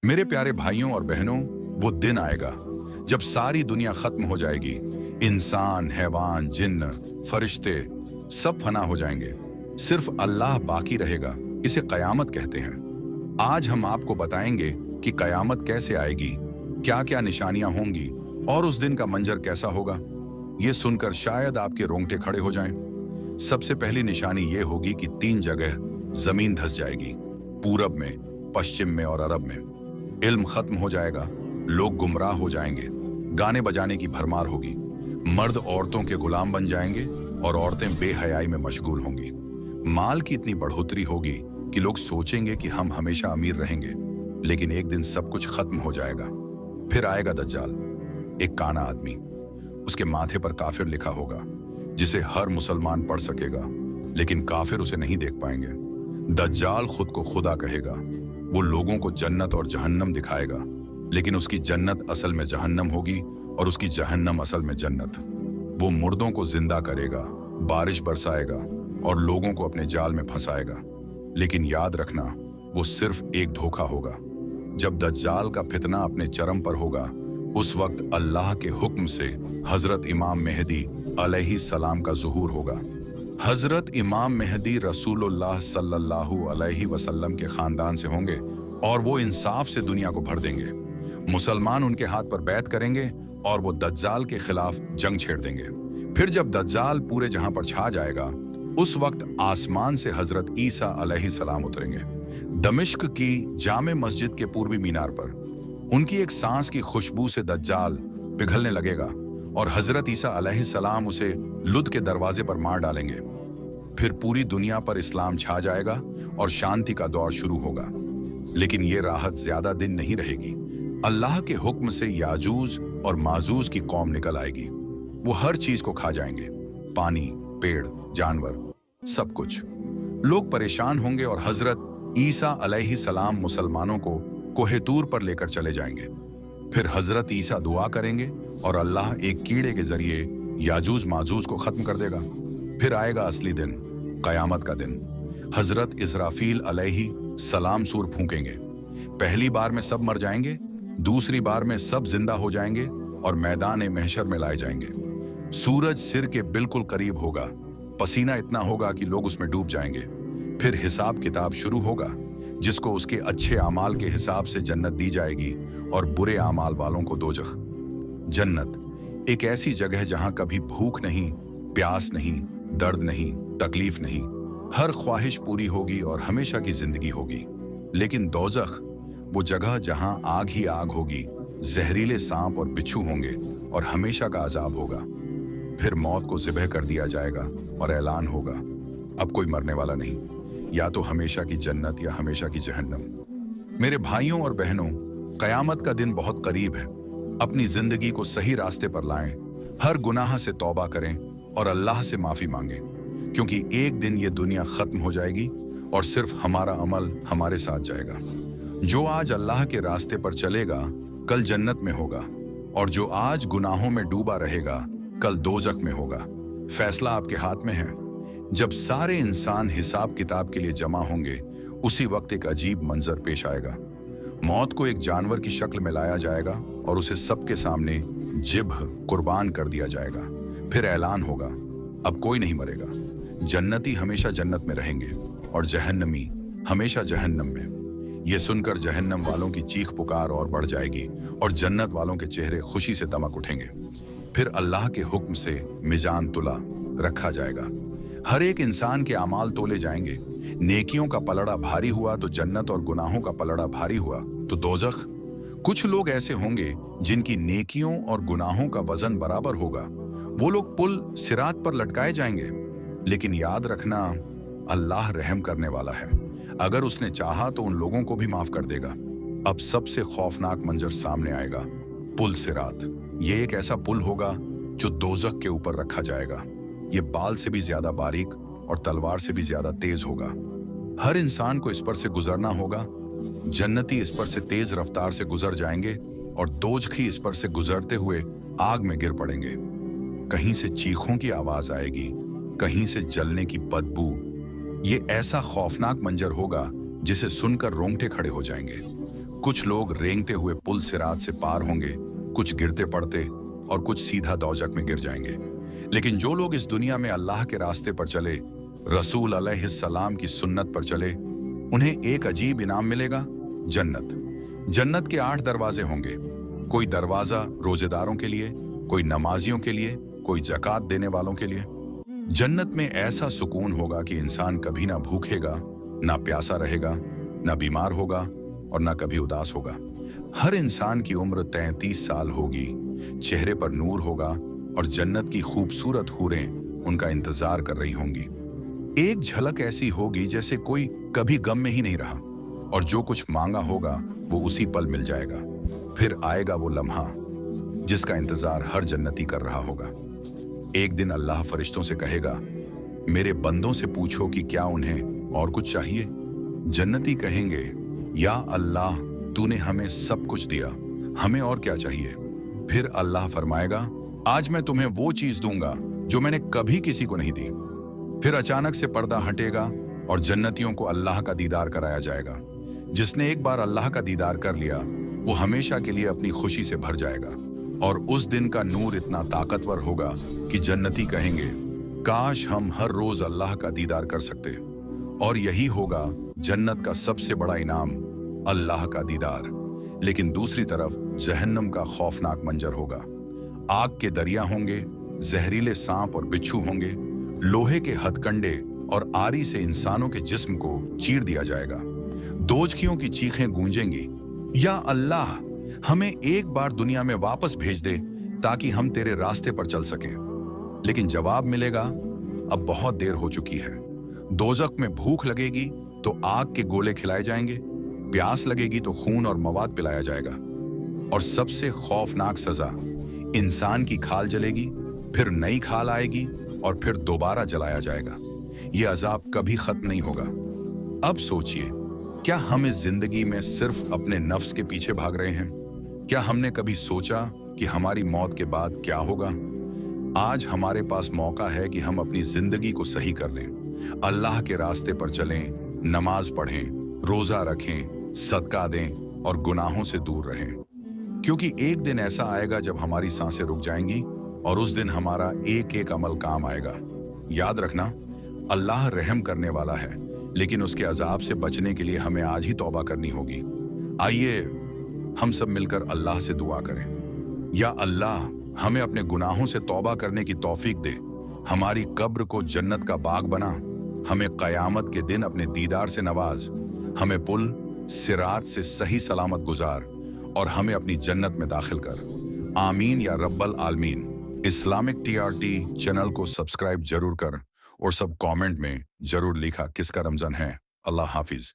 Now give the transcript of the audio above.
मेरे प्यारे भाइयों और बहनों, वो दिन आएगा जब सारी दुनिया खत्म हो जाएगी। इंसान, हैवान, जिन्न, फरिश्ते सब फना हो जाएंगे। सिर्फ अल्लाह बाकी रहेगा। इसे कयामत कहते हैं। आज हम आपको बताएंगे कि कयामत कैसे आएगी, क्या क्या निशानियां होंगी और उस दिन का मंजर कैसा होगा। ये सुनकर शायद आपके रोंगटे खड़े हो जाएं। सबसे पहली निशानी ये होगी कि 3 जगह जमीन धंस जाएगी, पूरब में, पश्चिम में और अरब में। इल्म खत्म हो जाएगा, लोग गुमराह हो जाएंगे, गाने बजाने की भरमार होगी, मर्द औरतों के गुलाम बन जाएंगे और औरतें बेहयाई में मशगूल होंगी। माल की इतनी बढ़ोतरी होगी कि लोग सोचेंगे कि हम हमेशा अमीर रहेंगे, लेकिन एक दिन सब कुछ खत्म हो जाएगा। फिर आएगा दज्जाल, एक काना आदमी। उसके माथे पर काफिर लिखा होगा, जिसे हर मुसलमान पढ़ सकेगा, लेकिन काफिर उसे नहीं देख पाएंगे। दज्जाल खुद को खुदा कहेगा। वो लोगों को जन्नत और जहन्नम दिखाएगा, लेकिन उसकी जन्नत असल में जहन्नम होगी और उसकी जहन्नम असल में जन्नत। वो मुर्दों को जिंदा करेगा, बारिश बरसाएगा और लोगों को अपने जाल में फंसाएगा। लेकिन याद रखना, वो सिर्फ एक धोखा होगा। जब दज्जाल का फितना अपने चरम पर होगा, उस वक्त अल्लाह के हुक्म से हजरत इमाम मेहदी अलैहि सलाम का ज़ुहूर होगा। हजरत इमाम मेहदी रसूलुल्लाह सल्लल्लाहु अलैहि वसल्लम के खानदान से होंगे और वो इंसाफ से दुनिया को भर देंगे। मुसलमान उनके हाथ पर बैत करेंगे और वो दज्जाल के खिलाफ जंग छेड़ देंगे। फिर जब दज्जाल पूरे जहां पर छा जाएगा, उस वक्त आसमान से हजरत ईसा अलैहि सलाम उतरेंगे। दमिश्क की जामे मस्जिद के पूर्वी मीनार पर उनकी एक सांस की खुशबू से दज्जाल पिघलने लगेगा और हजरत ईसा अलैहि सलाम उसे लुद के दरवाजे पर मार डालेंगे। फिर पूरी दुनिया पर इस्लाम छा जाएगा और शांति का दौर शुरू होगा। लेकिन ये राहत ज्यादा दिन नहीं रहेगी। अल्लाह के हुक्म से याजूज और माजूज की कौम निकल आएगी। वो हर चीज को खा जाएंगे, पानी, पेड़, जानवर, सब कुछ। लोग परेशान होंगे और हजरत ईसा अलैहि सलाम मुसलमानों को कोहे तूर पर लेकर चले जाएंगे। फिर हजरत ईसा दुआ करेंगे और अल्लाह एक कीड़े के जरिए याजूज माजूज को खत्म कर देगा। फिर आएगा असली दिन, कयामत का दिन। हजरत इसराफील अलैहि सलाम सूर फूंकेंगे। पहली बार में सब मर जाएंगे, दूसरी बार में सब जिंदा हो जाएंगे और मैदान महशर में लाए जाएंगे। सूरज सिर के बिल्कुल करीब होगा, पसीना इतना होगा कि लोग उसमें डूब जाएंगे। फिर हिसाब किताब शुरू होगा, जिसको उसके अच्छे आमाल के हिसाब से जन्नत दी जाएगी और बुरे आमाल वालों को दोजख। जन्नत एक ऐसी जगह जहां कभी भूख नहीं, प्यास नहीं, दर्द नहीं, तकलीफ नहीं, हर ख्वाहिश पूरी होगी और हमेशा की जिंदगी होगी। लेकिन दोजख वो जगह जहां आग ही आग होगी, जहरीले सांप और बिच्छू होंगे और हमेशा का अजाब होगा। फिर मौत को ज़िबह कर दिया जाएगा और ऐलान होगा, अब कोई मरने वाला नहीं, या तो हमेशा की जन्नत या हमेशा की जहन्नम। मेरे भाइयों और बहनों, कयामत का दिन बहुत करीब है। अपनी जिंदगी को सही रास्ते पर लाएं, हर गुनाह से तौबा करें और अल्लाह से माफी मांगें, क्योंकि एक दिन ये दुनिया खत्म हो जाएगी और सिर्फ हमारा अमल हमारे साथ जाएगा। जो आज अल्लाह के रास्ते पर चलेगा, कल जन्नत में होगा, और जो आज गुनाहों में डूबा रहेगा, कल दोजख में होगा। फैसला आपके हाथ में है। जब सारे इंसान हिसाब किताब के लिए जमा होंगे, उसी वक्त एक अजीब मंजर पेश आएगा। मौत को एक जानवर की शक्ल में लाया जाएगा और उसे सबके सामने जिब्ह कुर्बान कर दिया जाएगा। फिर ऐलान होगा, अब कोई नहीं मरेगा। जन्नती हमेशा जन्नत में रहेंगे और जहन्नमी हमेशा जहन्नम में। ये सुनकर जहन्नम वालों की चीख पुकार और बढ़ जाएगी और जन्नत वालों के चेहरे खुशी से दमक उठेंगे। फिर अल्लाह के हुक्म से मिजान तुला रखा जाएगा। हर एक इंसान के अमाल तोले जाएंगे। नेकियों का पलड़ा भारी हुआ तो जन्नत और गुनाहों का पलड़ा भारी हुआ तो दोजख। कुछ लोग ऐसे होंगे जिनकी नेकियों और गुनाहों का वजन बराबर होगा। वो लोग पुल सिरात पर लटकाए जाएंगे। लेकिन याद रखना, अल्लाह रहम करने वाला है। अगर उसने चाहा तो उन लोगों को भी माफ कर देगा। अब सबसे खौफनाक मंजर सामने आएगा, पुल सिरात। ये एक ऐसा पुल होगा जो दोजख के ऊपर रखा जाएगा। ये बाल से भी ज्यादा बारीक और तलवार से भी ज्यादा तेज होगा। हर इंसान को इस पर से गुजरना होगा। जन्नती इस पर से तेज रफ्तार से गुजर जाएंगे और दोजखी इस पर से गुजरते हुए आग में गिर पड़ेंगे। कहीं से चीखों की आवाज आएगी, कहीं से जलने की बदबू। ये ऐसा खौफनाक मंजर होगा जिसे सुनकर रोंगटे खड़े हो जाएंगे। कुछ लोग रेंगते हुए पुल सिरात से पार होंगे, कुछ गिरते पड़ते और कुछ सीधा दौजक में गिर जाएंगे। लेकिन जो लोग इस दुनिया में अल्लाह के रास्ते पर चले, रसूल अलैहिस्सलाम की सुन्नत पर चले, उन्हें एक अजीब इनाम मिलेगा, जन्नत। जन्नत के 8 दरवाजे होंगे। कोई दरवाजा रोजेदारों के लिए, कोई नमाजियों के लिए, कोई ज़कात देने वालों के लिए। जन्नत में ऐसा सुकून होगा कि इंसान कभी ना भूखेगा, ना प्यासा रहेगा, ना बीमार होगा और ना कभी उदास होगा। हर इंसान की उम्र 33 साल होगी, चेहरे पर नूर होगा और जन्नत की खूबसूरत हूरें उनका इंतजार कर रही होंगी। एक झलक ऐसी होगी जैसे कोई कभी गम में ही नहीं रहा, और जो कुछ मांगा होगा वो उसी पल मिल जाएगा। फिर आएगा वो लम्हा जिसका इंतजार हर जन्नती कर रहा होगा। एक दिन अल्लाह फरिश्तों से कहेगा, मेरे बंदों से पूछो कि क्या उन्हें और कुछ चाहिए। जन्नती कहेंगे, या अल्लाह, तूने हमें सब कुछ दिया, हमें और क्या चाहिए। फिर अल्लाह फरमाएगा, आज मैं तुम्हें वो चीज दूंगा जो मैंने कभी किसी को नहीं दी। फिर अचानक से पर्दा हटेगा और जन्नतियों को अल्लाह का दीदार कराया जाएगा। जिसने एक बार अल्लाह का दीदार कर लिया वो हमेशा के लिए अपनी खुशी से भर जाएगा, और उस दिन का नूर इतना ताकतवर होगा कि जन्नती कहेंगे, काश हम हर रोज अल्लाह का दीदार कर सकते। और यही होगा जन्नत का सबसे बड़ा इनाम, अल्लाह का दीदार। लेकिन दूसरी तरफ जहन्नम का खौफनाक मंजर होगा। आग के दरिया होंगे, जहरीले सांप और बिच्छू होंगे, लोहे के हथकंडे और आरी से इंसानों के जिस्म को चीर दिया जाएगा। दोजखियों की चीखें गूंजेंगी, या अल्लाह, हमें एक बार दुनिया में वापस भेज दे ताकि हम तेरे रास्ते पर चल सकें। लेकिन जवाब मिलेगा, अब बहुत देर हो चुकी है। दोजख में भूख लगेगी तो आग के गोले खिलाए जाएंगे, प्यास लगेगी तो खून और मवाद पिलाया जाएगा, और सबसे खौफनाक सजा, इंसान की खाल जलेगी, फिर नई खाल आएगी और फिर दोबारा जलाया जाएगा। यह अजाब कभी खत्म नहीं होगा। अब सोचिए, क्या हम इस जिंदगी में सिर्फ अपने नफ्स के पीछे भाग रहे हैं? क्या हमने कभी सोचा कि हमारी मौत के बाद क्या होगा? आज हमारे पास मौका है कि हम अपनी जिंदगी को सही कर लें, अल्लाह के रास्ते पर चलें, नमाज पढ़ें, रोजा रखें, सदका दें और गुनाहों से दूर रहें। क्योंकि एक दिन ऐसा आएगा जब हमारी सांसें रुक जाएंगी और उस दिन हमारा एक एक अमल काम आएगा। याद रखना, अल्लाह रहम करने वाला है, लेकिन उसके अजाब से बचने के लिए हमें आज ही तौबा करनी होगी। आइए हम सब मिलकर अल्लाह से दुआ करें, या अल्लाह, हमें अपने गुनाहों से तौबा करने की तौफीक दे, हमारी कब्र को जन्नत का बाग बना, हमें क़यामत के दिन अपने दीदार से नवाज, हमें पुल सिरात से सही सलामत गुजार और हमें अपनी जन्नत में दाखिल कर। आमीन या रब्बल आलमीन। इस्लामिक TRT चैनल को सब्सक्राइब जरूर कर और सब कमेंट में जरूर लिखा किसका रमजान है। अल्लाह हाफिज।